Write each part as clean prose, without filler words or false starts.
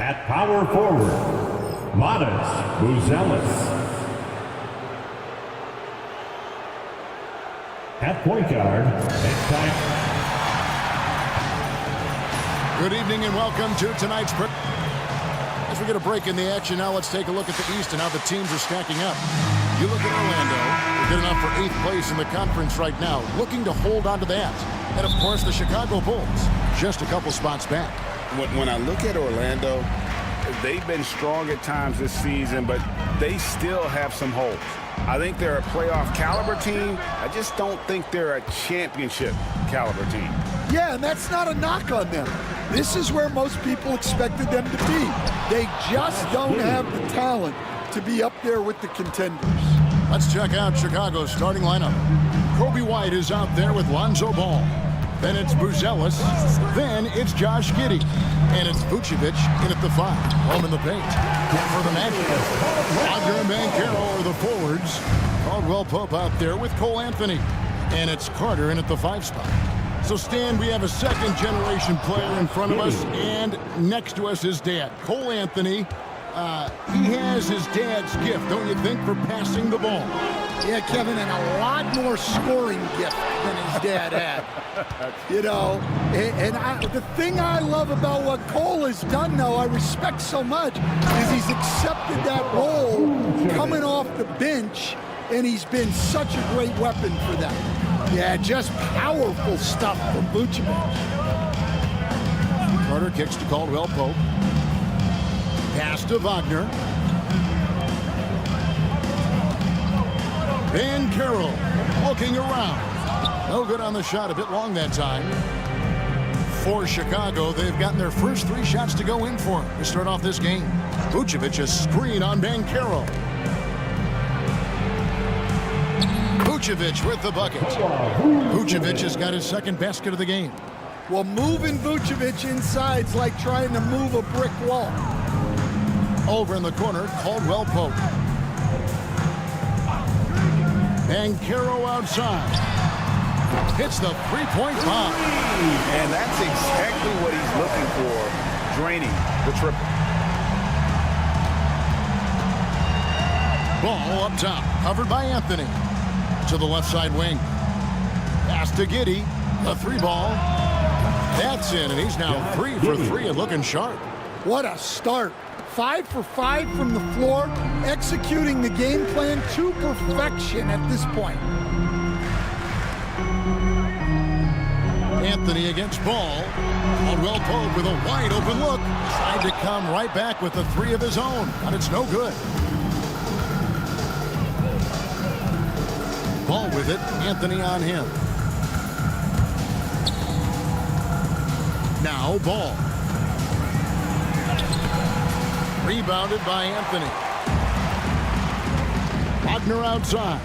At power forward, Matas Buzelis. At point guard, Good evening and welcome to tonight's As we get a break in the action now, let's take a look at the East and how the teams are stacking up. You look at Orlando, they're good enough for 8th place in the conference right now, looking to hold on to that. And of course, the Chicago Bulls, just a couple spots back. When I look at Orlando, they've been strong at times this season, but they still have some holes. I think they're a playoff caliber team. I just don't think they're a championship caliber team. Yeah, and that's not a knock on them. This is where most people expected them to be. They just don't have the talent to be up there with the contenders. Let's check out Chicago's starting lineup. Kobe White is out there with Lonzo Ball. Then it's Buzelis. Then it's Josh Giddey. And it's Vucevic in at the 5. Home in the paint. And for the Magic, Wagner and Banchero are the forwards. Caldwell Pope out there with Cole Anthony. And it's Carter in at the 5 spot. So, Stan, we have a second-generation player in front of us, and next to us is Dad. Cole Anthony, he has his dad's gift, don't you think, for passing the ball? Yeah, Kevin, and a lot more scoring gift than his dad had. You know, the thing I love about what Cole has done, though, I respect so much, is he's accepted that role coming off the bench, and he's been such a great weapon for them. Yeah, just powerful stuff from Vucevic. Carter kicks to Caldwell Pope. Pass to Wagner. Banchero looking around. No good on the shot, a bit long that time. For Chicago, they've gotten their first 3 shots to go in for to start off this game. Vucevic a screen on Banchero. Vucevic with the bucket. Vucevic has got his second basket of the game. Well, moving Vucevic inside's like trying to move a brick wall. Over in the corner, Caldwell Pope. Banchero outside. Hits the three-point bomb. And that's exactly what he's looking for, draining the triple. Ball up top, covered by Anthony. To the left side wing. Pass to Giddey. A 3 ball. That's in, and he's now 3 for 3 and looking sharp. What a start. 5 for 5 from the floor, executing the game plan to perfection at this point. Anthony against Ball. Caldwell Pope with a wide open look. Tried to come right back with a 3 of his own, but it's no good. Ball with it, Anthony on him. Now Ball. Rebounded by Anthony. Wagner outside.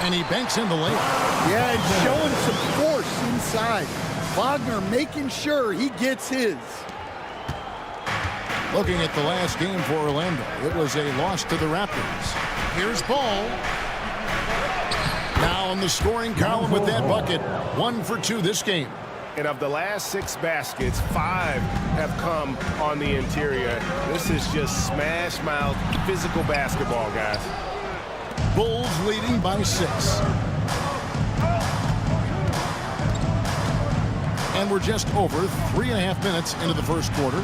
And he banks in the layup. Yeah, he's showing some force inside. Wagner making sure he gets his. Looking at the last game for Orlando, it was a loss to the Raptors. Here's Ball. Now in the scoring column with that bucket. 1 for 2 this game. And of the last 6 baskets, 5 have come on the interior. This is just smash mouth physical basketball, guys. Bulls leading by 6. And we're just over 3.5 minutes into the first quarter.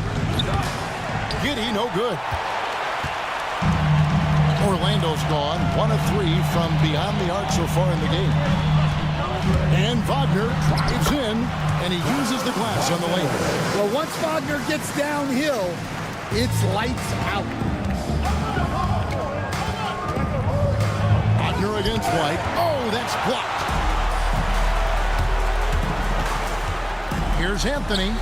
Giddey, no good. Orlando's gone 1 of 3 from beyond the arc so far in the game. And Wagner drives in, and he uses the glass on the layup. Well, once Wagner gets downhill, it's lights out. Wagner against White. Oh, that's blocked. Here's Anthony.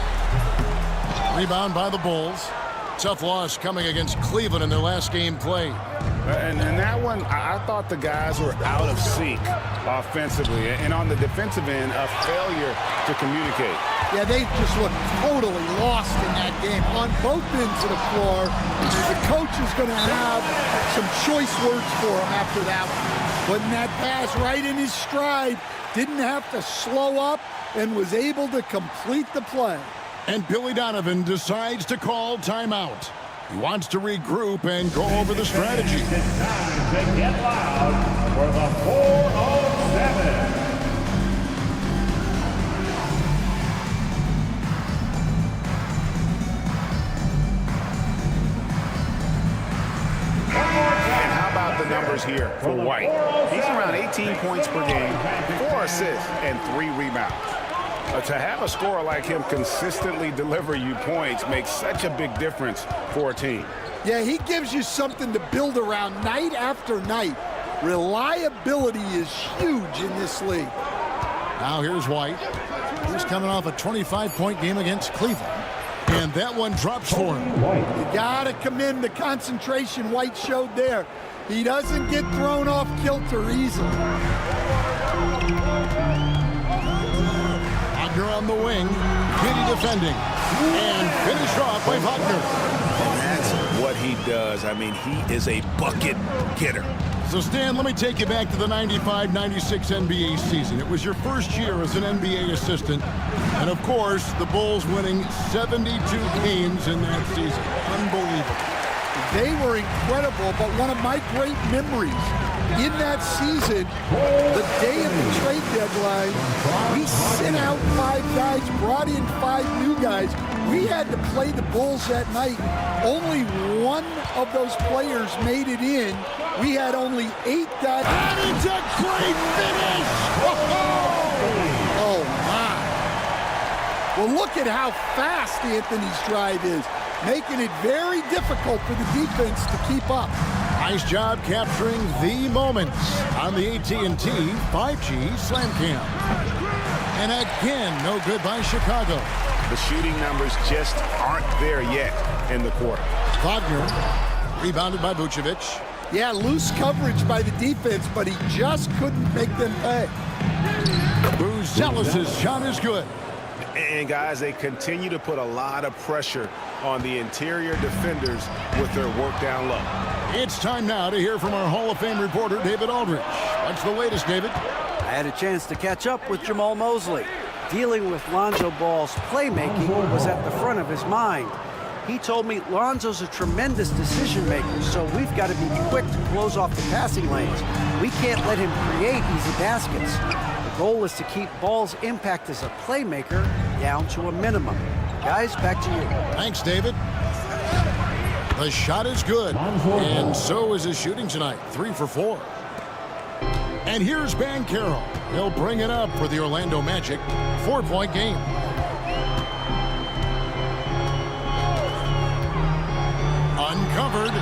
Rebound by the Bulls. Tough loss coming against Cleveland in their last game played. And that one, I thought the guys were out of sync offensively. And on the defensive end, a failure to communicate. Yeah, they just looked totally lost in that game on both ends of the floor. The coach is going to have some choice words for him after that one. Putting that pass right in his stride, didn't have to slow up, and was able to complete the play. And Billy Donovan decides to call timeout. He wants to regroup and go over the strategy. It's time to get loud for the 407. And how about the numbers here for White? He's around 18 points per game, 4 assists, and 3 rebounds. To have a scorer like him consistently deliver you points makes such a big difference for a team. Yeah, he gives you something to build around night after night. Reliability is huge in this league. Now here's White. He's coming off a 25-point game against Cleveland. And that one drops for him. You gotta commend the concentration White showed there. He doesn't get thrown off kilter easily. Wagner on the wing, Giddy defending, and finished off by Wagner. And that's what he does. I mean, he is a bucket getter. So, Stan, let me take you back to the 95-96 NBA season. It was your first year as an NBA assistant. And, of course, the Bulls winning 72 games in that season. Unbelievable. They were incredible, but one of my great memories in that season, the day of the trade deadline, we sent out 5 guys, brought in 5 new guys. We had to play the Bulls that night. Only one of those players made it in. We had only 8 guys. And it's a great finish! Oh, my. Well, look at how fast Anthony's drive is, making it very difficult for the defense to keep up. Nice job capturing the moments on the AT&T 5G Slam Cam. And again, no good by Chicago. The shooting numbers just aren't there yet in the quarter. Wagner, rebounded by Vucevic. Yeah, loose coverage by the defense, but he just couldn't make them pay. Buzelis' shot is good. And, guys, they continue to put a lot of pressure on the interior defenders with their work down low. It's time now to hear from our Hall of Fame reporter, David Aldridge. What's the latest, David? I had a chance to catch up with Jamal Mosley. Dealing with Lonzo Ball's playmaking was at the front of his mind. He told me Lonzo's a tremendous decision maker, so we've got to be quick to close off the passing lanes. We can't let him create easy baskets. The goal is to keep Ball's impact as a playmaker down to a minimum. Guys, back to you. Thanks, David. The shot is good, and so is his shooting tonight, 3 for 4. And here's Banchero. He'll bring it up for the Orlando Magic, 4-point game. Uncovered.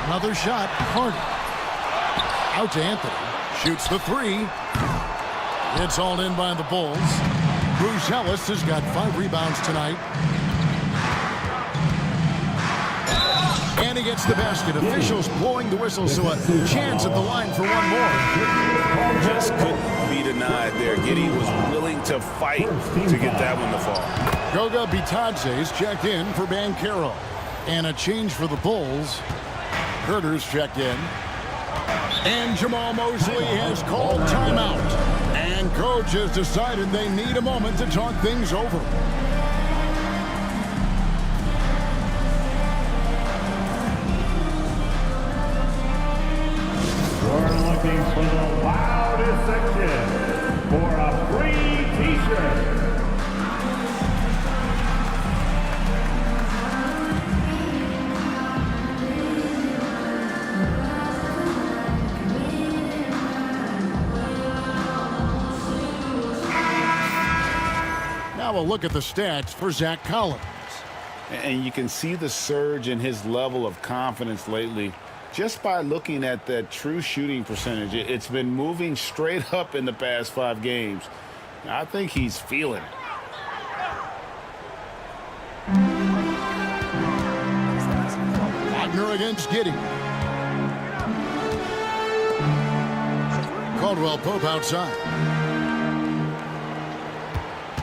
Another shot, Harden. Out to Anthony. Shoots the 3. It's all in by the Bulls. Buzelis has got 5 rebounds tonight. And he gets the basket. Officials blowing the whistle, so a chance at the line for one more. Just couldn't be denied there. Giddy was willing to fight to get that one to fall. Goga Bitadze's checked in for Banchero. And a change for the Bulls. Herter's checked in. And Jamal Mosley has called timeout. And coach has decided they need a moment to talk things over. We're looking for the loudest section for a free t-shirt. Now a look at the stats for Zach Collins. And you can see the surge in his level of confidence lately just by looking at that true shooting percentage. It's been moving straight up in the past 5 games. I think he's feeling it. Wagner against Giddy. Caldwell Pope outside.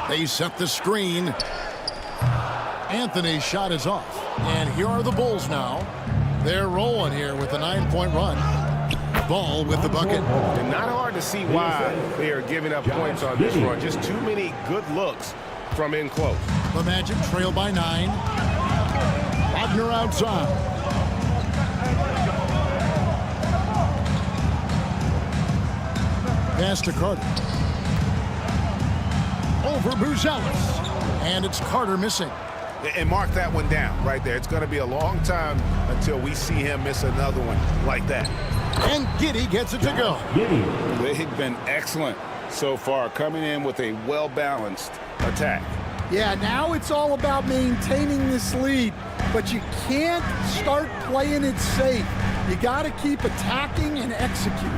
They set the screen. Anthony's shot is off. And here are the Bulls now. They're rolling here with a 9-point run. Ball with the bucket. And not hard to see why they are giving up points on this run. Just too many good looks from in close. The Magic trail by 9. Wagner outside. Pass to Carter. Over Buzelis. And it's Carter missing. And mark that one down right there. It's going to be a long time until we see him miss another one like that. And Giddey gets it to go. They've been excellent so far, coming in with a well-balanced attack. Yeah, now it's all about maintaining this lead, but you can't start playing it safe. You got to keep attacking and executing.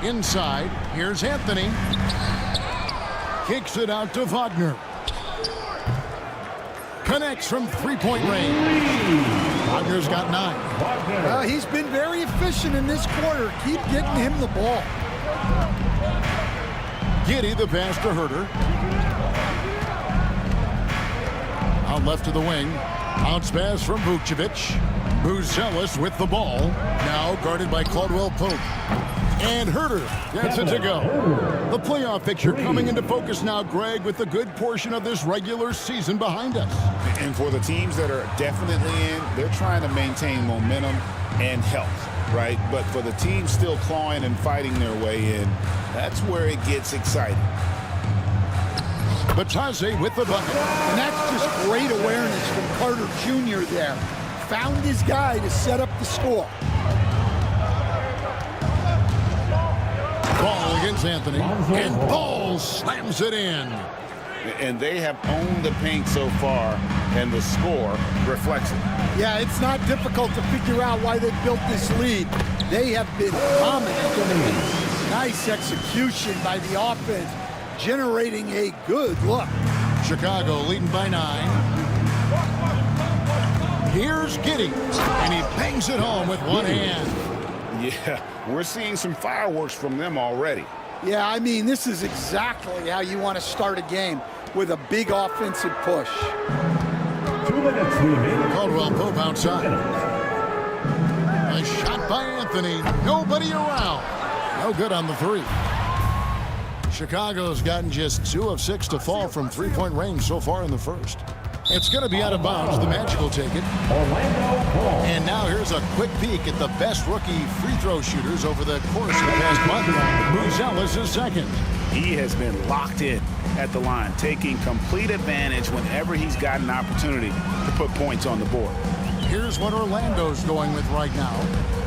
Inside, here's Anthony. Kicks it out to Wagner. Connects from three-point range. Wagner's got 9. He's been very efficient in this quarter. Keep getting him the ball. Giddey the pass to Herter. Out left to the wing. Bounce pass from Vucevic. Buzelis with the ball. Now guarded by Caldwell Pope. And Herter gets it to go. The playoff picture coming into focus now, Greg, with a good portion of this regular season behind us. And for the teams that are definitely in, they're trying to maintain momentum and health, right? But for the teams still clawing and fighting their way in, that's where it gets exciting. Batase with the bucket. And that's just great awareness from Carter Jr. there. Found his guy to set up the score. Ball against Anthony. And Ball slams it in. And they have owned the paint so far, and the score reflects it. Yeah, it's not difficult to figure out why they built this lead. They have been dominant in the lead. Nice execution by the offense, generating a good look. Chicago leading by 9. Here's Giddey, and he bangs it home with one hand. Yeah, we're seeing some fireworks from them already. Yeah, I mean, this is exactly how you want to start a game, with a big offensive push. 2 minutes remaining. Caldwell Pope outside. A shot by Anthony. Nobody around. No good on the 3. Chicago's gotten just 2 of 6 to fall from three-point range so far in the first. It's going to be out of bounds. The Magic will take it. And now here's a quick peek at the best rookie free throw shooters over the course of the past month. Buzelis is second. He has been locked in at the line, taking complete advantage whenever he's got an opportunity to put points on the board. Here's what Orlando's going with right now.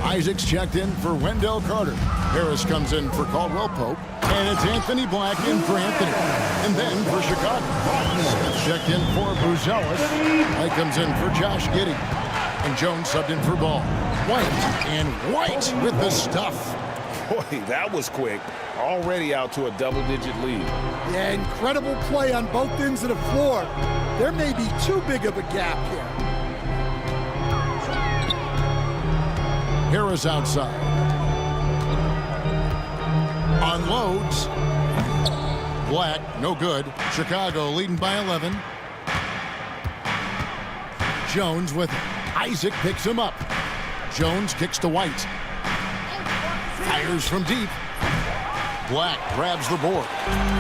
Isaac's checked in for Wendell Carter. Harris comes in for Caldwell Pope. And it's Anthony Black in for Anthony. And then for Chicago, Smith checked in for Buzelis. White comes in for Josh Giddey. And Jones subbed in for Ball. White with the stuff. Boy, that was quick. Already out to a double-digit lead. Yeah, incredible play on both ends of the floor. There may be too big of a gap here. Harris outside. Unloads. Black, no good. Chicago leading by 11. Jones with Isaac picks him up. Jones kicks to White. Fires from deep. Black grabs the board.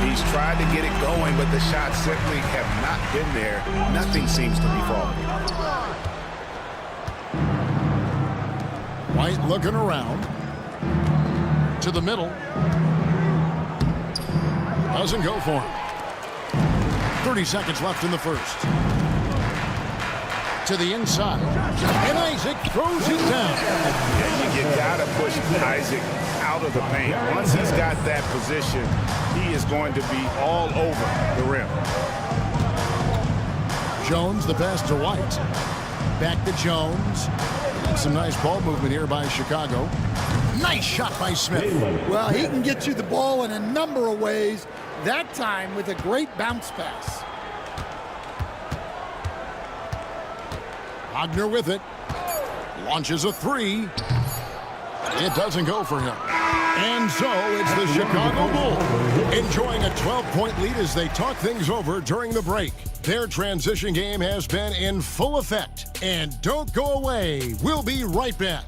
He's tried to get it going, but the shots simply have not been there. Nothing seems to be falling. White looking around. To the middle. Doesn't go for him. 30 seconds left in the first. To the inside. And Isaac throws it down. You gotta push Isaac out of the paint. Once he's got that position, he is going to be all over the rim. Jones, the pass to White. Back to Jones. And some nice ball movement here by Chicago. Nice shot by Smith. Well, he can get you the ball in a number of ways. That time with a great bounce pass. Wagner with it. Launches a 3. It doesn't go for him. And so it's the Chicago Bulls enjoying a 12-point lead as they talk things over during the break. Their transition game has been in full effect. And don't go away. We'll be right back.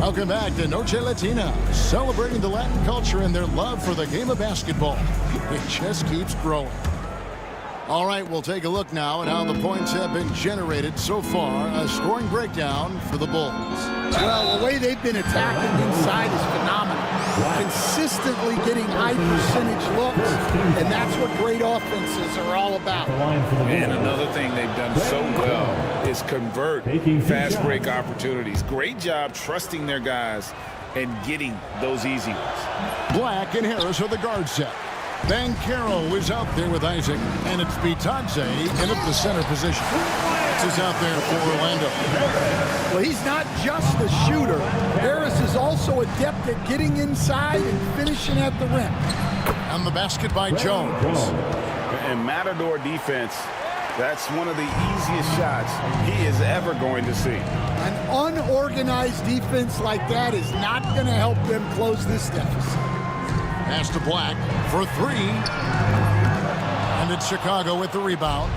Welcome back to Noche Latina, celebrating the Latin culture and their love for the game of basketball. It just keeps growing. All right, we'll take a look now at how the points have been generated so far. A scoring breakdown for the Bulls. Well, the way they've been attacking inside is phenomenal. Consistently getting high percentage looks, and that's what great offenses are all about. And another thing they've done so well is convert fast break opportunities. Great job trusting their guys and getting those easy ones. Black and Harris are the guard set. Banchero is out there with Isaac, and it's Bitadze in at the center position. This is out there for Orlando. Well, he's not just a shooter. Harris is also adept at getting inside and finishing at the rim. And the basket by Jones. And Matador defense, that's one of the easiest shots he is ever going to see. An unorganized defense like that is not going to help them close this deficit. Pass to Black for three. And it's Chicago with the rebound.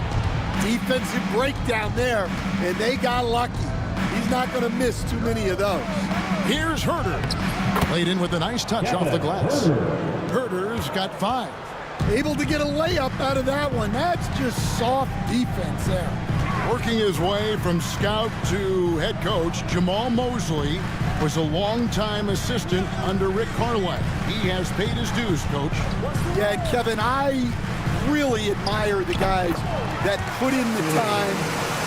Defensive breakdown there, and they got lucky. He's not going to miss too many of those. Here's Herter. Played in with a nice touch off the glass. Herter's got 5. Able to get a layup out of that one. That's just soft defense there. Working his way from scout to head coach, Jamal Mosley was a longtime assistant under Rick Carlisle. He has paid his dues, Coach. Yeah, Kevin, I really admire the guys that put in the time,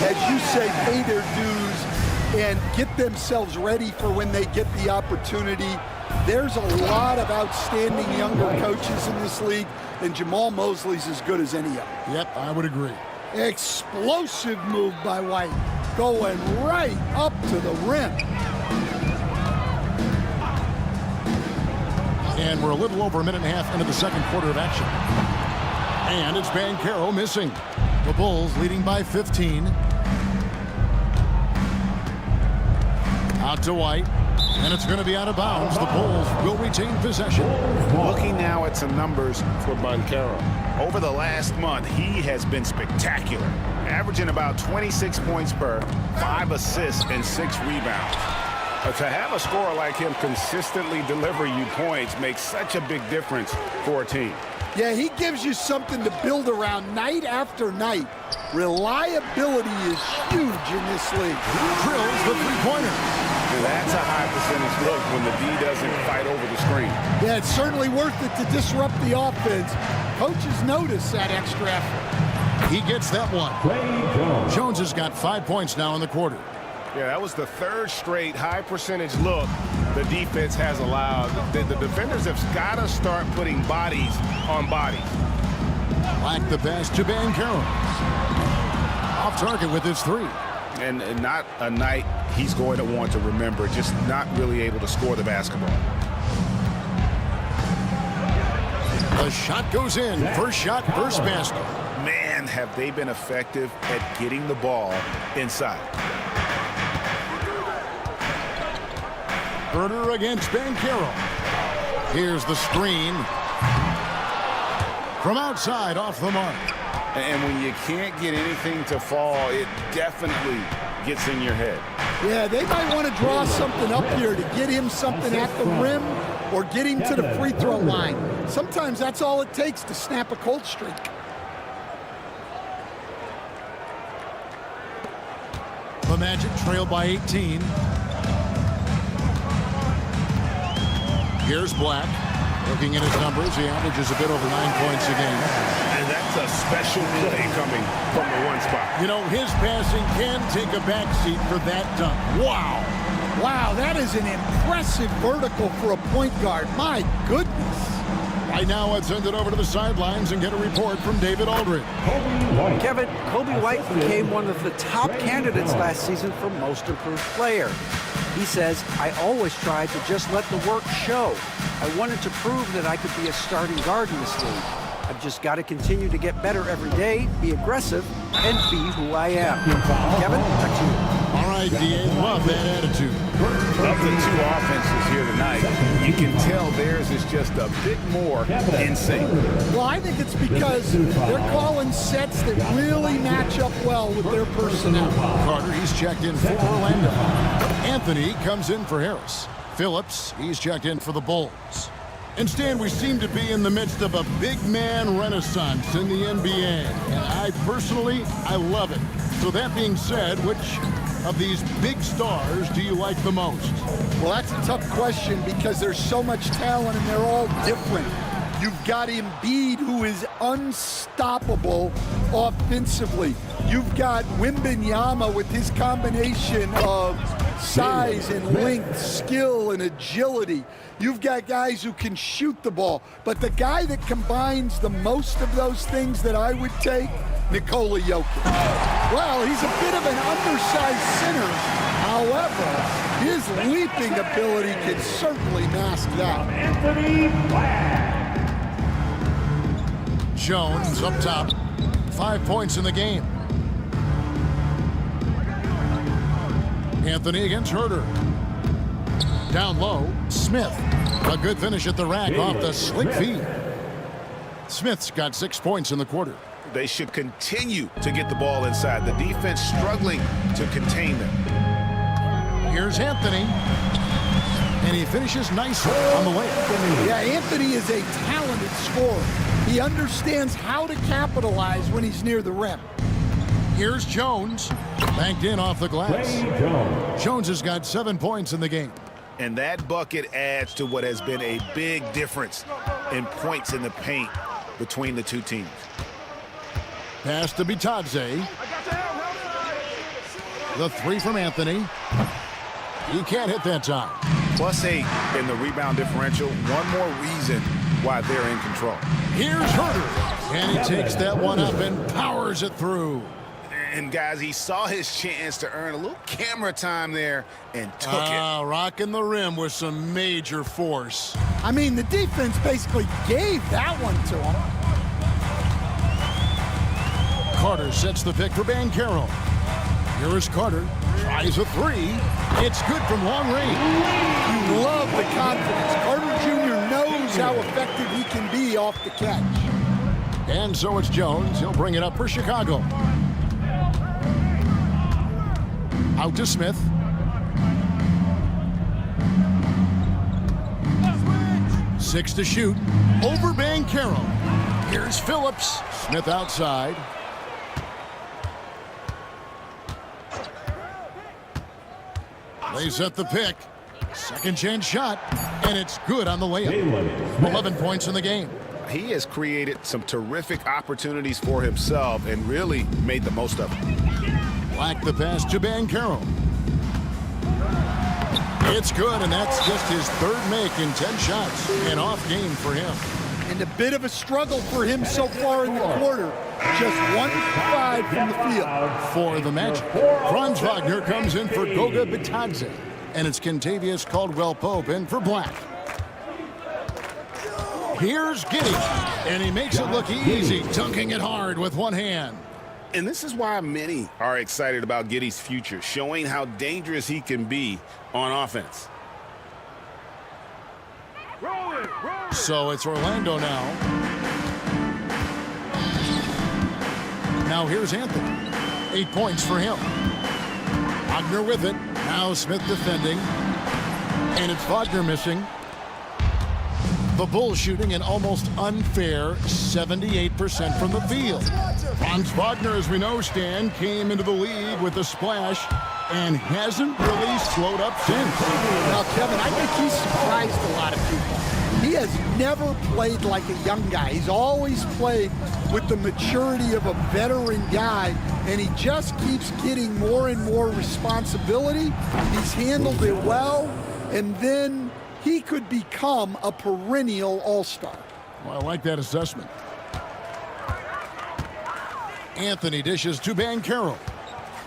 as you say, pay their dues, and get themselves ready for when they get the opportunity. There's a lot of outstanding younger coaches in this league, and Jamal Mosley's as good as any of them. Yep, I would agree. Explosive move by White, going right up to the rim. And we're a little over a minute and a half into the second quarter of action. And it's Banchero missing. The Bulls leading by 15. Out to White. And it's going to be out of bounds. The Bulls will retain possession. Looking now at some numbers for Banchero. Over the last month, he has been spectacular, averaging about 26 points per, 5 assists, and 6 rebounds. To have a scorer like him consistently deliver you points makes such a big difference for a team. Yeah, he gives you something to build around night after night. Reliability is huge in this league. Drills the three-pointer. That's a high percentage look when the D doesn't fight over the screen. Yeah, it's certainly worth it to disrupt the offense. Coaches notice that extra effort. He gets that one. Jones has got 5 points now in the quarter. Yeah, that was the third straight high percentage look the defense has allowed. The defenders have got to start putting bodies on bodies. Black the pass to Banchero. Off target with his 3. And not a night he's going to want to remember, just not really able to score the basketball. The shot goes in. First shot, first basket. Man, have they been effective at getting the ball inside. Herter against Banchero. Here's the screen. From outside, off the mark. And when you can't get anything to fall, it definitely gets in your head. Yeah, they might want to draw something up here to get him something at the rim or get him to the free throw line. Sometimes that's all it takes to snap a cold streak. The Magic trail by 18. Here's Black. Looking at his numbers, he averages a bit over 9 points a game. And that's a special play coming from the one spot. You know, his passing can take a backseat for that dunk. Wow. Wow, that is an impressive vertical for a point guard. My goodness. Right now, let's send it over to the sidelines and get a report from David Aldridge. Kevin, Kobe White became one of the top candidates last season for Most Improved Player. He says, I always tried to just let the work show. I wanted to prove that I could be a starting guard in this league. I've just got to continue to get better every day, be aggressive, and be who I am. Kevin, back to you. All right, D.A., love that attitude. Of the two offenses here tonight, you can tell theirs is just a bit more in sync. Well, I think it's because they're calling sets that really match up well with their personnel. Carter, he's checked in for Orlando. Anthony comes in for Harris. Phillips, he's checked in for the Bulls. And Stan, we seem to be in the midst of a big man renaissance in the NBA. And I personally love it. So that being said, which of these big stars do you like the most? Well, that's a tough question because there's so much talent and they're all different. You've got Embiid, who is unstoppable offensively. You've got Wembanyama with his combination of size and length, skill and agility. You've got guys who can shoot the ball. But the guy that combines the most of those things that I would take, Nikola Jokic. Well, he's a bit of an undersized center. However, his leaping ability can certainly mask that. Anthony Black. Jones up top, 5 points in the game. Anthony against Herter. Down low, Smith. A good finish at the rack off the slick feed. Smith's got 6 points in the quarter. They should continue to get the ball inside. The defense struggling to contain them. Here's Anthony. And he finishes nicely on the layup. Yeah, Anthony is a talented scorer. He understands how to capitalize when he's near the rim. Here's Jones. Banked in off the glass. Jones has got 7 points in the game. And that bucket adds to what has been a big difference in points in the paint between the two teams. Pass to Bitadze. The three from Anthony. He can't hit that time. +8 in the rebound differential. One more reason why they're in control. Here's Herter. And he takes that one up and powers it through. And guys, he saw his chance to earn a little camera time there and took it. Rocking the rim with some major force. I mean, the defense basically gave that one to him. Carter sets the pick for Banchero. Here is Carter. Tries a three. It's good from long range. You love the confidence. Carter Jr. knows how effective he can be off the catch. And so it's Jones. He'll bring it up for Chicago. Out to Smith. Six to shoot. Over Banchero. Here's Phillips. Smith outside. They set the pick. Second chance shot. And it's good on the layup. 11 points in the game. He has created some terrific opportunities for himself and really made the most of it. Black the pass to Banchero. It's good, and that's just his third make in 10 shots. An off game for him. And a bit of a struggle for him so far in the quarter. Just 1-5 from the field. For the Magic, Franz Wagner comes in for Goga Bitadze. And it's Kentavious Caldwell-Pope in for Black. Here's Giddey. And he makes it look easy, dunking it hard with one hand. And this is why many are excited about Giddey's future, showing how dangerous he can be on offense. So it's Orlando now. Now here's Anthony. 8 points for him. Wagner with it. Now Smith defending. And it's Wagner missing. The Bulls shooting an almost unfair 78% from the field. Franz Wagner, as we know, Stan, came into the league with a splash and hasn't really slowed up since. Now, Kevin, I think he's surprised a lot of people. He has never played like a young guy. He's always played with the maturity of a veteran guy, and he just keeps getting more and more responsibility. He's handled it well, and then he could become a perennial all-star. Well, I like that assessment. Anthony dishes to Banchero.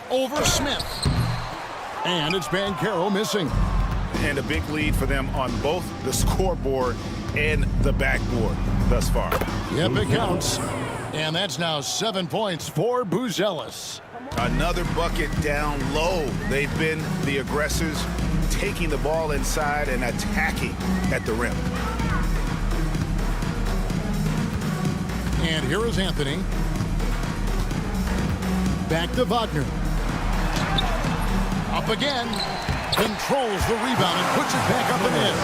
Over Smith. And it's Banchero missing. And a big lead for them on both the scoreboard and the backboard. thus far. Yep, it counts. And that's now 7 points for Buzelis. Another bucket down low. They've been the aggressors, taking the ball inside and attacking at the rim. And here is Anthony. Back to Wagner. Up again. Controls the rebound and puts it back up and in.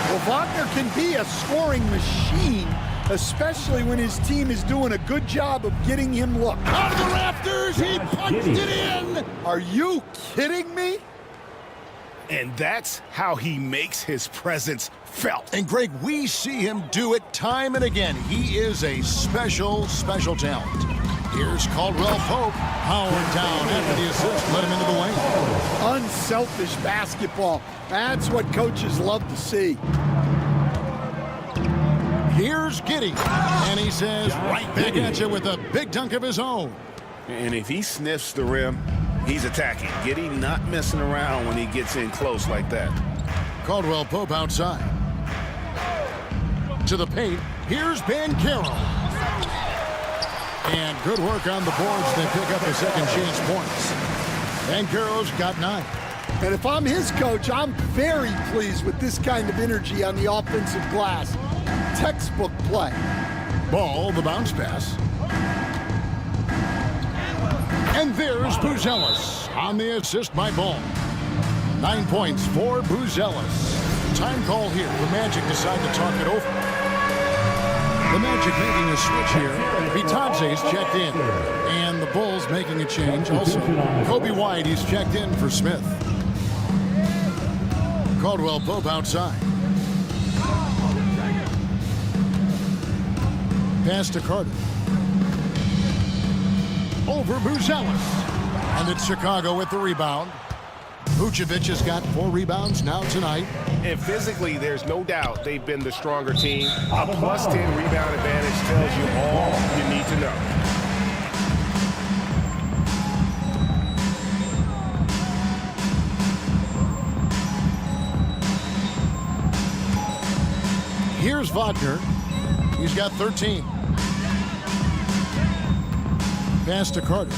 Well, Wagner can be a scoring machine, especially when his team is doing a good job of getting him look. Out of the rafters, he punched it in. Are you kidding me? And that's how he makes his presence felt. And Greg, we see him do it time and again. He is a special, special talent. Here's Caldwell Pope, powered down after the assist, let him into the lane. Unselfish basketball. That's what coaches love to see. Here's Giddey, and he says right back at you with a big dunk of his own. And if he sniffs the rim, he's attacking. Giddey not messing around when he gets in close like that. Caldwell Pope outside. To the paint, here's Banchero. And good work on the boards. They pick up a second chance points. Banchero's got 9. And if I'm his coach, I'm very pleased with this kind of energy on the offensive glass. Textbook play. Ball, the bounce pass. And there's Buzelis on the assist by Ball. 9 points for Buzelis. Time call here. The Magic decide to talk it over. The Magic making a switch here. Vitadze's checked in. And the Bulls making a change also. Kobe White, he's checked in for Smith. Caldwell Pope outside. Pass to Carter. Over Buzelis. And it's Chicago with the rebound. Vucevic has got 4 rebounds now tonight. And physically, there's no doubt they've been the stronger team. A +10 rebound advantage tells you all you need to know. Here's Wagner. He's got 13. Pass to Carter.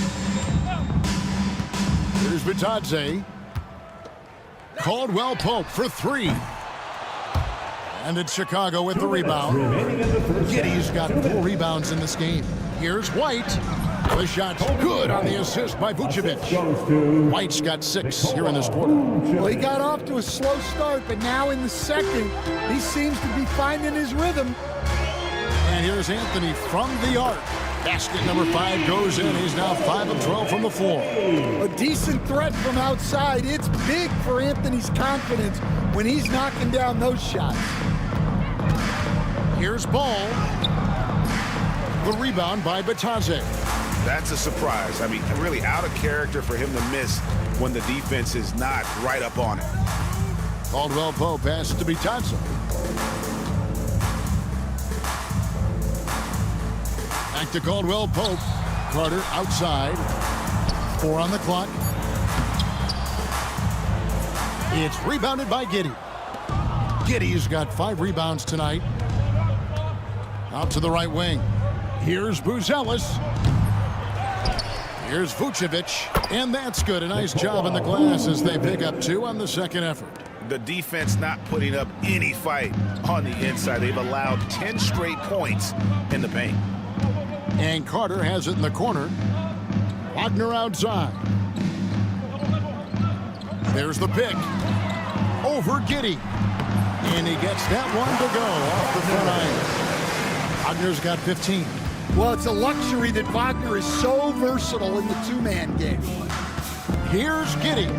Here's Vitadze. Caldwell Pope for 3. And it's Chicago with the rebound. Giddey's got 4 rebounds in this game. Here's White. The shot's good on the assist by Vucevic. White's got 6 here in this quarter. Well, he got off to a slow start, but now in the second, he seems to be finding his rhythm. And here's Anthony from the arc. Basket number 5 goes in. He's now 5 of 12 from the floor. A decent threat from outside. It's big for Anthony's confidence when he's knocking down those shots. Here's Ball. The rebound by Vitadze. That's a surprise. I mean, really out of character for him to miss when the defense is not right up on it. Caldwell Pope passes to Vitadze. Back to Caldwell Pope. Carter outside. 4 on the clock. It's rebounded by Giddey. Giddey's got 5 rebounds tonight. Out to the right wing. Here's Buzelis. Here's Vucevic. And that's good. A nice job in the glass as they pick up 2 on the second effort. The defense not putting up any fight on the inside. They've allowed 10 straight points in the paint. And Carter has it in the corner. Wagner outside. There's the pick. Over Giddey. And he gets that one to go off the front iron. Wagner's got 15. Well, it's a luxury that Wagner is so versatile in the 2-man game. Here's Giddey.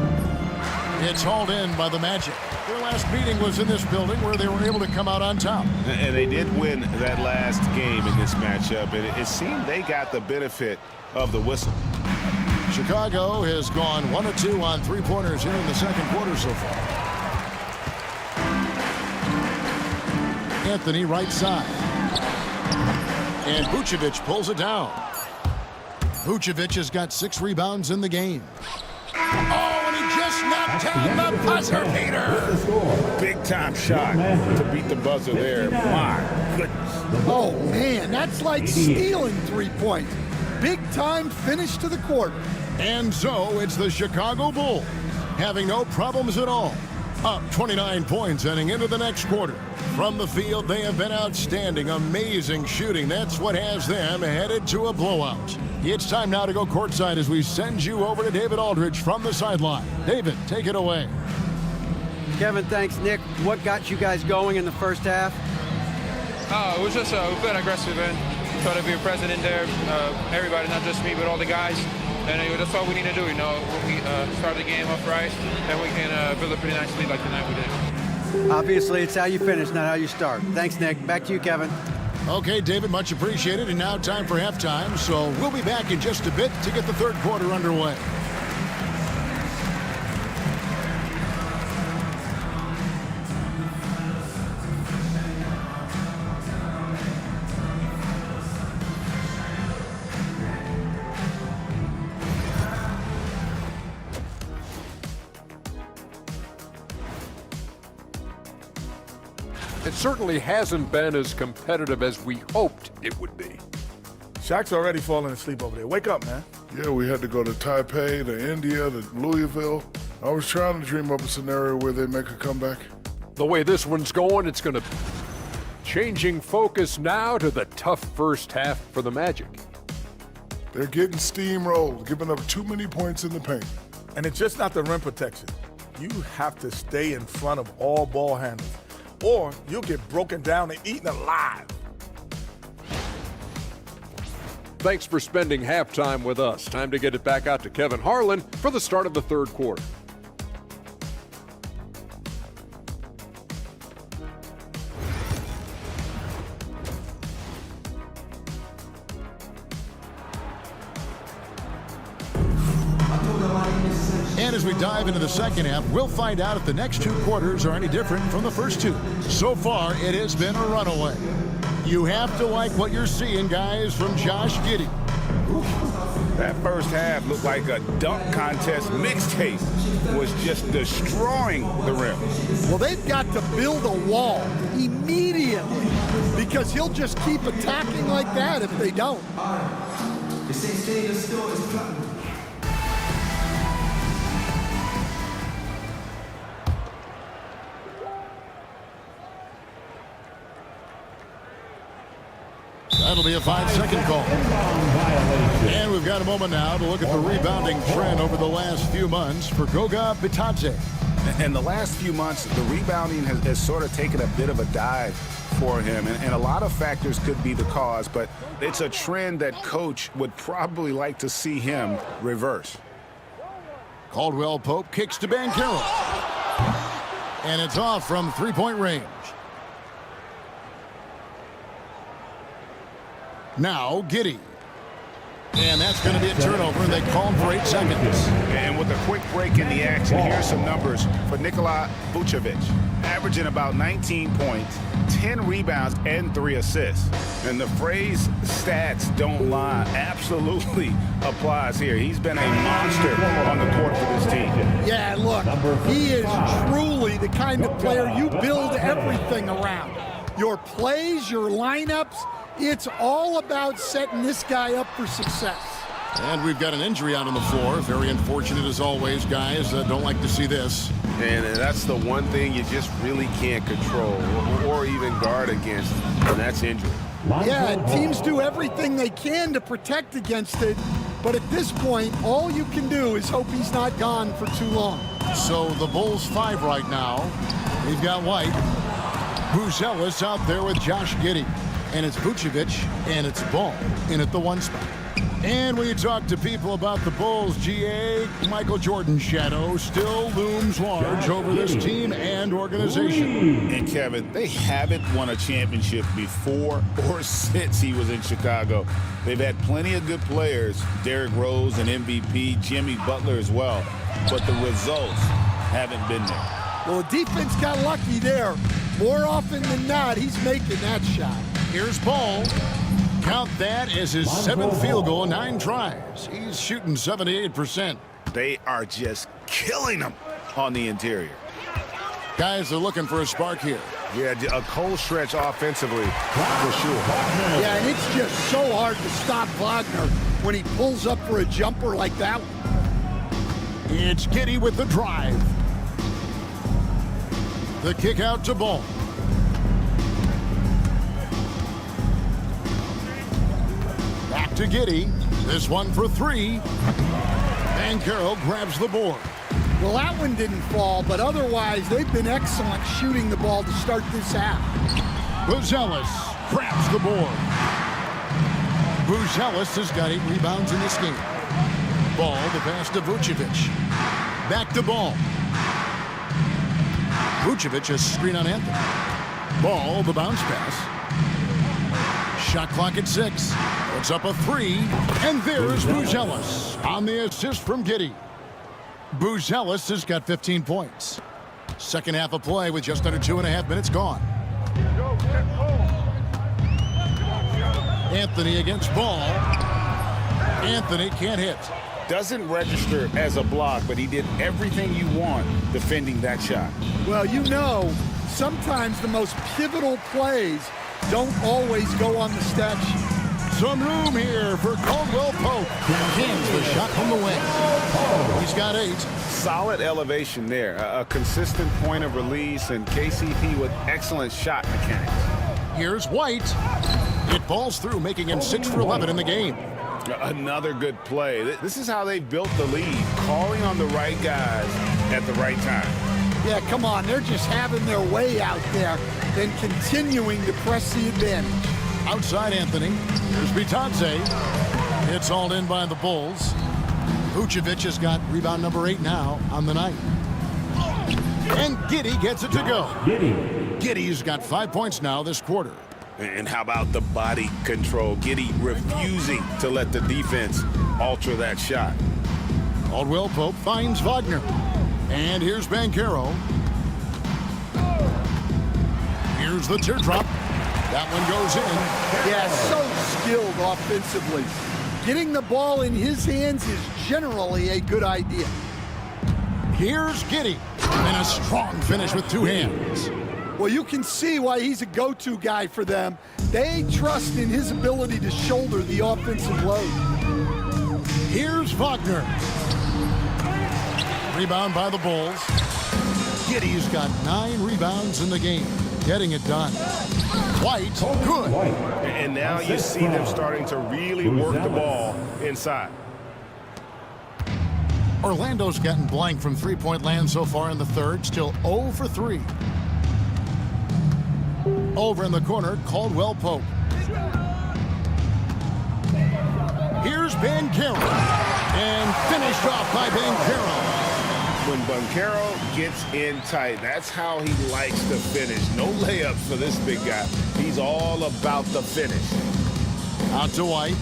It's hauled in by the Magic. Their last meeting was in this building where they were able to come out on top. And they did win that last game in this matchup, and it seemed they got the benefit of the whistle. Chicago has gone 1 of 2 on 3-pointers here in the second quarter so far. Anthony right side. And Vucevic pulls it down. Vucevic has got 6 rebounds in the game. Oh, and he just knocked Down the buzzer beater. Big time shot to beat the buzzer there. My goodness. Oh, man, that's like stealing 3 points. Big time finish to the quarter. And so it's the Chicago Bulls having no problems at all. Up 29 points heading into the next quarter. From the field, they have been outstanding. Amazing shooting. That's what has them headed to a blowout. It's time now to go courtside as we send you over to David Aldridge from the sideline. David, take it away. Kevin, thanks, Nick. What got you guys going in the first half? It was just we've been aggressive and try to be present in there. Everybody, not just me, but all the guys. And that's all we need to do. You know, we start the game off right, and we can build a pretty nice lead like tonight we did. Obviously, it's how you finish, not how you start. Thanks, Nick. Back to you, Kevin. Okay, David, much appreciated. And now time for halftime. So we'll be back in just a bit to get the third quarter underway. It certainly hasn't been as competitive as we hoped it would be. Shaq's already falling asleep over there. Wake up, man. Yeah, we had to go to Taipei, to India, to Louisville. I was trying to dream up a scenario where they make a comeback. The way this one's going, it's going to... Changing focus now to the tough first half for the Magic. They're getting steamrolled, giving up too many points in the paint. And it's just not the rim protection. You have to stay in front of all ball handlers, or you'll get broken down and eaten alive. Thanks for spending halftime with us. Time to get it back out to Kevin Harlan for the start of the third quarter. And as we dive into the second half, we'll find out if the next two quarters are any different from the first two. So far, it has been a runaway. You have to like what you're seeing, guys, from Josh Giddey. That first half looked like a dunk contest mixtape. Was just destroying the rim. Well, they've got to build a wall immediately because he'll just keep attacking like that if they don't. That'll be a 5-second call. And we've got a moment now to look at the rebounding trend over the last few months for Goga Bitadze. In the last few months, the rebounding has sort of taken a bit of a dive for him. And a lot of factors could be the cause, but it's a trend that coach would probably like to see him reverse. Caldwell Pope kicks to Banchero. And it's off from three-point range. Now Giddey. And that's going to be a turnover, and they call him for 8 seconds. And with a quick break in the action, here's some numbers for Nikola Vucevic. Averaging about 19 points, 10 rebounds, and 3 assists. And the phrase stats don't lie absolutely applies here. He's been a monster on the court for this team. Yeah, look, he is truly the kind of player you build everything around. Your plays, your lineups, it's all about setting this guy up for success. And we've got an injury out on the floor. Very unfortunate as always, guys. Don't like to see this. And that's the one thing you just really can't control or even guard against, and that's injury. Yeah, and teams do everything they can to protect against it, but at this point, all you can do is hope he's not gone for too long. So the Bulls 5 right now. We've got White. Buzelis out there with Josh Giddey. And it's Vucevic, and it's Ball in at the 1 spot. And when you talk to people about the Bulls, GA, Michael Jordan's shadow still looms large over this team and organization. And Kevin, they haven't won a championship before or since he was in Chicago. They've had plenty of good players, Derrick Rose and MVP, Jimmy Butler as well, but the results haven't been there. Well, the defense got lucky there. More often than not, he's making that shot. Here's Ball. Count that as his 7th field goal in 9 tries. He's shooting 78%. They are just killing him on the interior. Guys are looking for a spark here. Yeah, a cold stretch offensively, for sure. Yeah, and it's just so hard to stop Wagner when he pulls up for a jumper like that one. It's Giddey with the drive. The kick out to Ball. Back to Giddey. This one for three. Banchero grabs the board. Well, that one didn't fall, but otherwise, they've been excellent shooting the ball to start this half. Buzelis grabs the board. Buzelis has got 8 rebounds in this game. Ball, the pass to Vucevic. Back to Ball. Vucevic has screen on Anthony. Ball, the bounce pass. Shot clock at 6. Puts up a 3. And there's Buzelis on the assist from Giddey. Buzelis has got 15 points. Second half of play with just under 2.5 minutes gone. Anthony against Ball. Anthony can't hit. Doesn't register as a block, but he did everything you want defending that shot. Well, you know, sometimes the most pivotal plays don't always go on the stat sheet. Some room here for Caldwell Pope. Jams the shot from the wing. He's got 8. Solid elevation there. A consistent point of release, and KCP with excellent shot mechanics. Here's White. It falls through, making him 6 for 11 in the game. Another good play. This is how they built the lead, calling on the right guys at the right time. Yeah, come on. They're just having their way out there and continuing to press the advantage. Outside Anthony. Here's Bitadze. It's hauled in by the Bulls. Vucevic has got rebound number 8 now on the night. And Giddey gets it to go. Giddey's got 5 points now this quarter. And how about the body control? Giddey refusing to let the defense alter that shot. Caldwell Pope finds Wagner. And here's Banchero. Here's the teardrop. That one goes in. Yeah, so skilled offensively. Getting the ball in his hands is generally a good idea. Here's Giddey. And a strong finish with 2 hands. Well, you can see why he's a go-to guy for them. They trust in his ability to shoulder the offensive load. Here's Wagner. Rebound by the Bulls. Giddey's got 9 rebounds in the game. Getting it done. White, good. And now you see them starting to really work the ball inside. Orlando's gotten blank from three-point land so far in the third. Still 0 for 3. Over in the corner, Caldwell Pope. Here's Banchero. And finished off by Banchero. When Banchero gets in tight, that's how he likes to finish. No layups for this big guy. He's all about the finish. Out to White.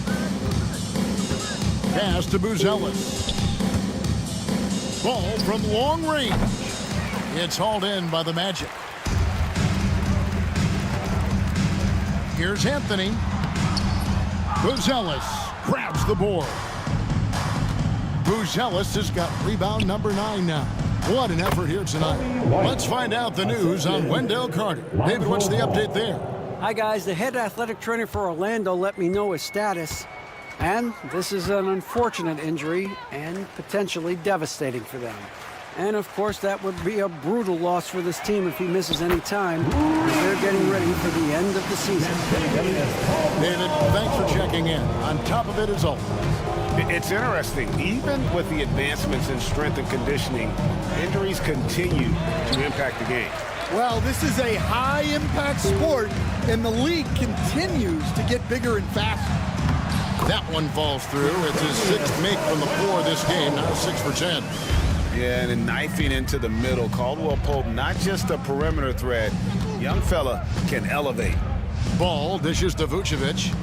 Pass to Buzelis. Ball from long range. It's hauled in by the Magic. Here's Anthony. Buzelis grabs the board. Buzelis has got rebound number 9 now. What an effort here tonight. Let's find out the news on Wendell Carter. David, what's the update there? Hi, guys. The head athletic trainer for Orlando let me know his status. And this is an unfortunate injury and potentially devastating for them. And, of course, that would be a brutal loss for this team if he misses any time, as they're getting ready for the end of the season. David, thanks for checking in. On top of it is always. It's interesting. Even with the advancements in strength and conditioning, injuries continue to impact the game. Well, this is a high-impact sport, and the league continues to get bigger and faster. That one falls through. It's his 6th make from the floor this game, now 6 for 10. Yeah, and then knifing into the middle. Caldwell Pope, not just a perimeter threat. Young fella can elevate. Ball dishes to Vucevic.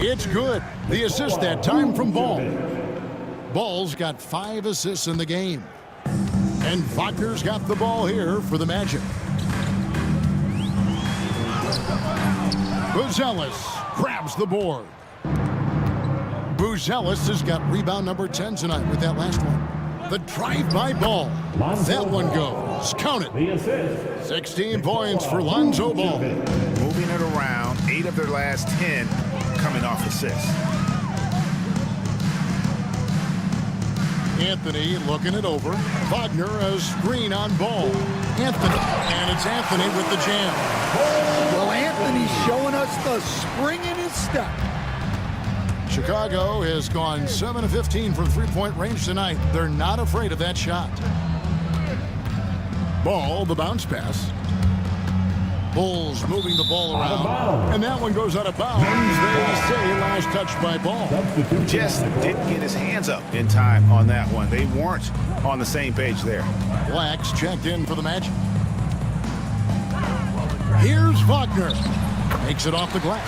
It's good. The assist that time from Ball. Ball's got 5 assists in the game. And Wagner's got the ball here for the Magic. Buzelis grabs the board. Buzelis has got rebound number 10 tonight with that last one. The drive-by ball. That one goes. Count it. 16 points for Lonzo Ball. Moving it around, 8 of their last 10 coming off assists. Anthony looking it over. Wagner a screen on Ball. Anthony, and it's Anthony with the jam. Well, Anthony's showing us the spring in his step. Chicago has gone 7 of 15 from three-point range tonight. They're not afraid of that shot. Ball, the bounce pass. Bulls moving the ball around. And that one goes out of bounds. They say last touch by Ball. Just didn't get his hands up in time on that one. They weren't on the same page there. Black's checked in for the Magic. Here's Wagner. Makes it off the glass.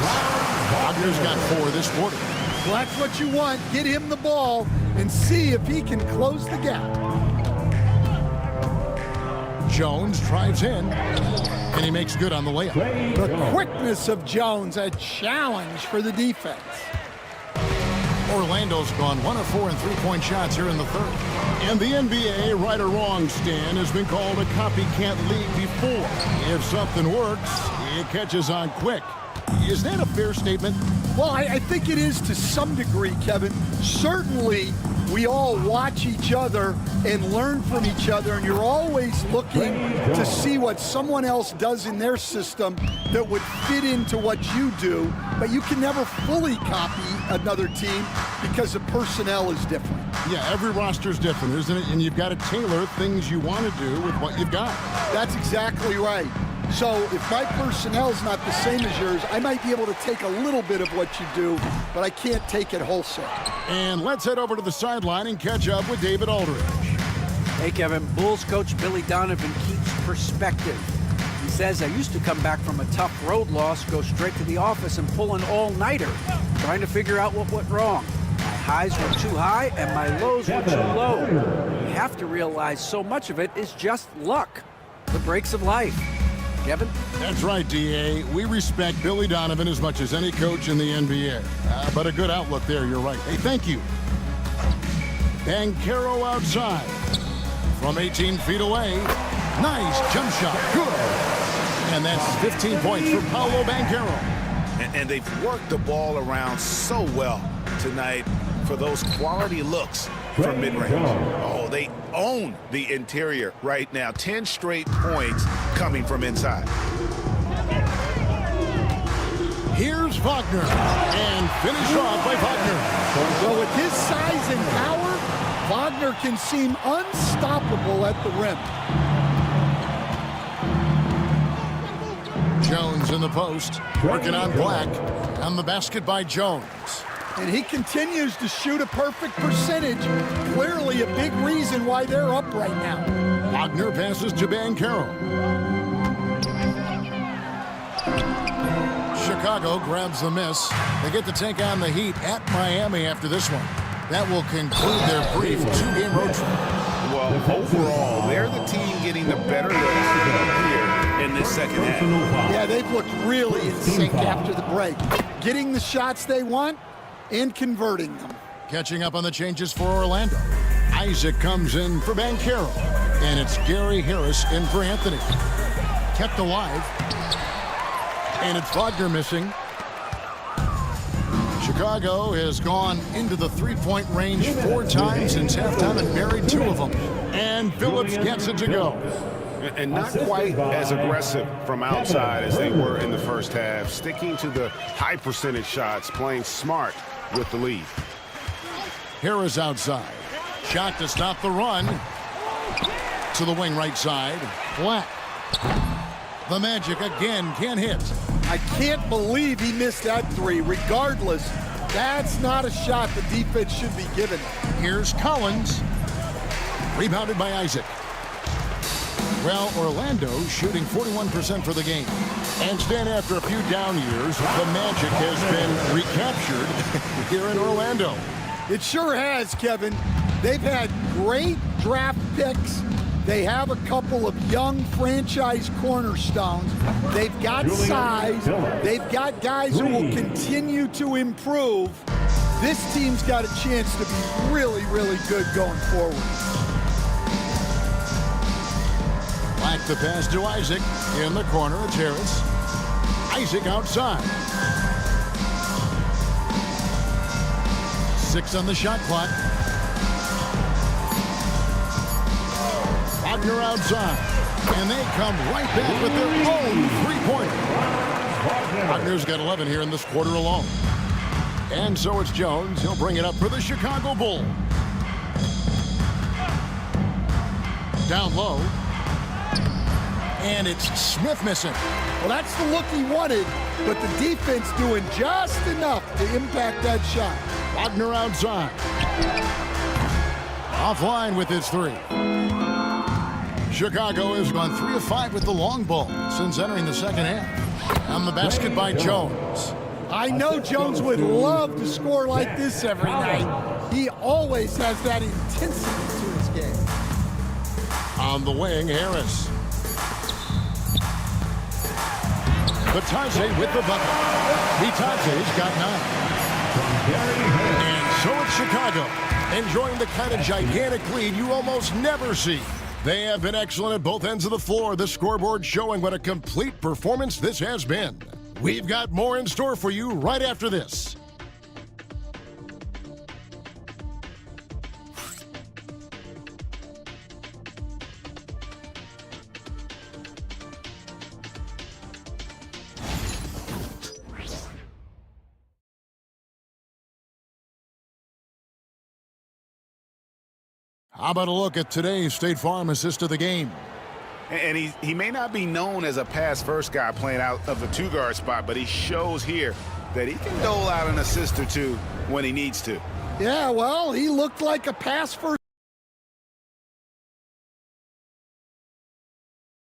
Wagner's got 4 this quarter. Well, that's what you want. Get him the ball and see if he can close the gap. Jones drives in, and he makes good on the layup. The quickness of Jones, a challenge for the defense. Orlando's gone 1 of 4 in three-point shots here in the third. And the NBA, right or wrong, Stan, has been called a copycat league before. If something works, it catches on quick. Is that a fair statement? Well, I think it is to some degree, Kevin. Certainly, we all watch each other and learn from each other, and you're always looking to see what someone else does in their system that would fit into what you do, but you can never fully copy another team because the personnel is different. Yeah, every roster's different, isn't it? And you've got to tailor things you want to do with what you've got. That's exactly right. So if my personnel's not the same as yours, I might be able to take a little bit of what you do, but I can't take it wholesale. And let's head over to the sideline and catch up with David Aldridge. Hey, Kevin, Bulls coach Billy Donovan keeps perspective. He says, I used to come back from a tough road loss, go straight to the office and pull an all-nighter, trying to figure out what went wrong. My highs were too high and my lows were too low. You have to realize so much of it is just luck, the breaks of life. Kevin? That's right, D.A. We respect Billy Donovan as much as any coach in the NBA. But a good outlook there, you're right. Hey, thank you. Banchero outside. From 18 feet away. Nice jump shot. Good. And that's 15 points for Paolo Banchero. And they've worked the ball around so well tonight for those quality looks from mid-range. Oh, they own the interior right now. 10 straight points coming from inside. Here's Wagner. And finished off by Wagner. Well, with his size and power, Wagner can seem unstoppable at the rim. Jones in the post. Working on Black. On the basket by Jones. And he continues to shoot a perfect percentage. Clearly a big reason why they're up right now. Wagner passes to Banchero. Chicago grabs the miss. They get to take on the Heat at Miami after this one. That will conclude their brief 2-game road trip. Well, overall, they're the team getting the better looks here in this second half. Yeah, they've looked really in sync after the break. Getting the shots they want and converting them. Catching up on the changes for Orlando. Isaac comes in for Banchero. And it's Gary Harris in for Anthony. Kept alive. And it's Wagner missing. Chicago has gone into the three-point range 4 times since halftime and buried 2 of them. And Phillips gets it to go. And not quite as aggressive from outside as they were in the first half. Sticking to the high percentage shots, playing smart with the lead. Harris outside. Shot to stop the run. To the wing right side. Black. The Magic again can't hit. I can't believe he missed that 3. Regardless, that's not a shot the defense should be giving. Here's Collins. Rebounded by Isaac. Well, Orlando shooting 41% for the game. And Stan, after a few down years, the Magic has been recaptured here in Orlando. It sure has, Kevin. They've had great draft picks. They have a couple of young franchise cornerstones. They've got size. They've got guys who will continue to improve. this team's got a chance to be really, really good going forward. Back the pass to Isaac. In the corner, it's Harris. Isaac outside. 6 on the shot clock. Wagner outside. And they come right back with their own three-pointer. Wagner's got 11 here in this quarter alone. And so it's Jones. He'll bring it up for the Chicago Bulls. Down low. And it's Smith missing. Well, that's the look he wanted, but the defense doing just enough to impact that shot. Wagner outside. Offline with his 3. Chicago has gone 3 of 5 with the long ball since entering the second half. On the basket by Jones. I know Jones would love to score like this every night. He always has that intensity to his game. On the wing, Harris. Batadze with the bucket. Batadze's got 9. And so it's Chicago, enjoying the kind of gigantic lead you almost never see. They have been excellent at both ends of the floor. The scoreboard showing what a complete performance this has been. We've got more in store for you right after this. How about a look at today's State Farm assist of the game? And he may not be known as a pass-first guy playing out of the 2-guard spot, but he shows here that he can dole out an assist or two when he needs to. Yeah, well, he looked like a pass-first